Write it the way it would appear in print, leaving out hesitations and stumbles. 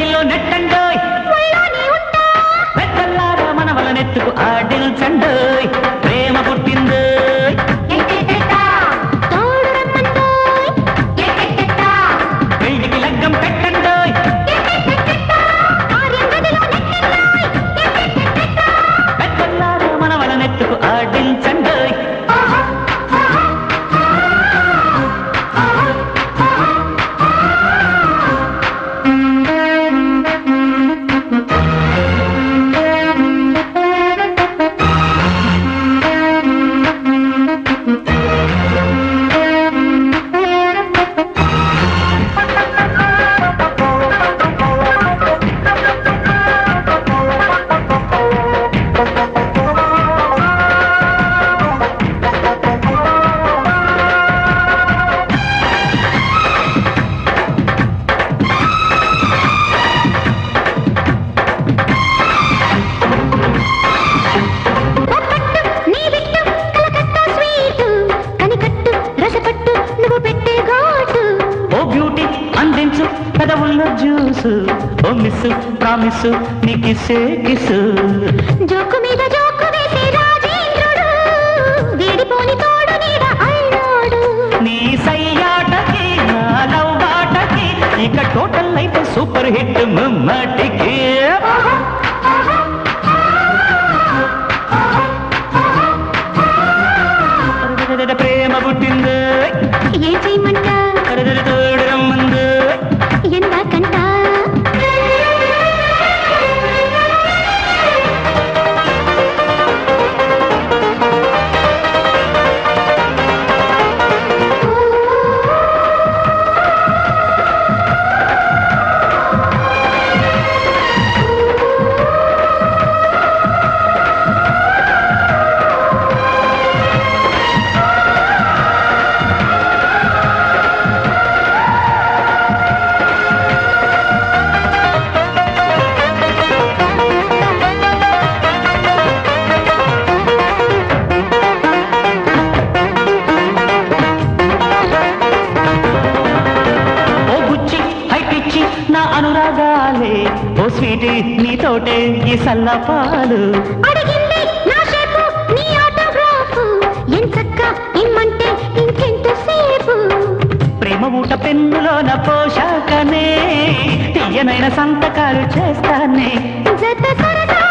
గదిలో నెట్టండోయ్ పెద్దల్లారా మనవల నెత్తుకు ఆడిల్చండోయ్ ప్రేమ పుట్టిందోయ్ పెళ్లికి లగ్గం పెట్టండోయ్ పెద్దల్లారా మనవల నెత్తుకు ఆడిల్చండోయ్ పెదవుల్లో జ్యూసు ఓ మిస్సు ప్రామిసు నీ కిస్సే కిస్సు జోకు మీద జోకు వేసే రాజేంద్రుడు వీడిపోని తోడు నీడ అల్లాడు నీ సయ్యాటకి నా లవ్వాటకి ఇక టోటల్ లైఫ్ సూపర్ హిట్ మమ్మటికి ప్రేమ పుట్టింది ఏ చేయమంట తోడు రమ్మంది ఎందాకంట నా అనురాగాలే ఓ స్వీటీ నీతోటే ఈ సల్లపాలు అడిగింది నా షేపు నీ ఆటోగ్రాఫ్ ఎంచక్క ఇమ్మంటే ఇంకెంతసేపు ప్రేమ ఊట పెన్నులోన పోషాకనే తీయనైన సంతకాలు చేస్తానే జత సరదా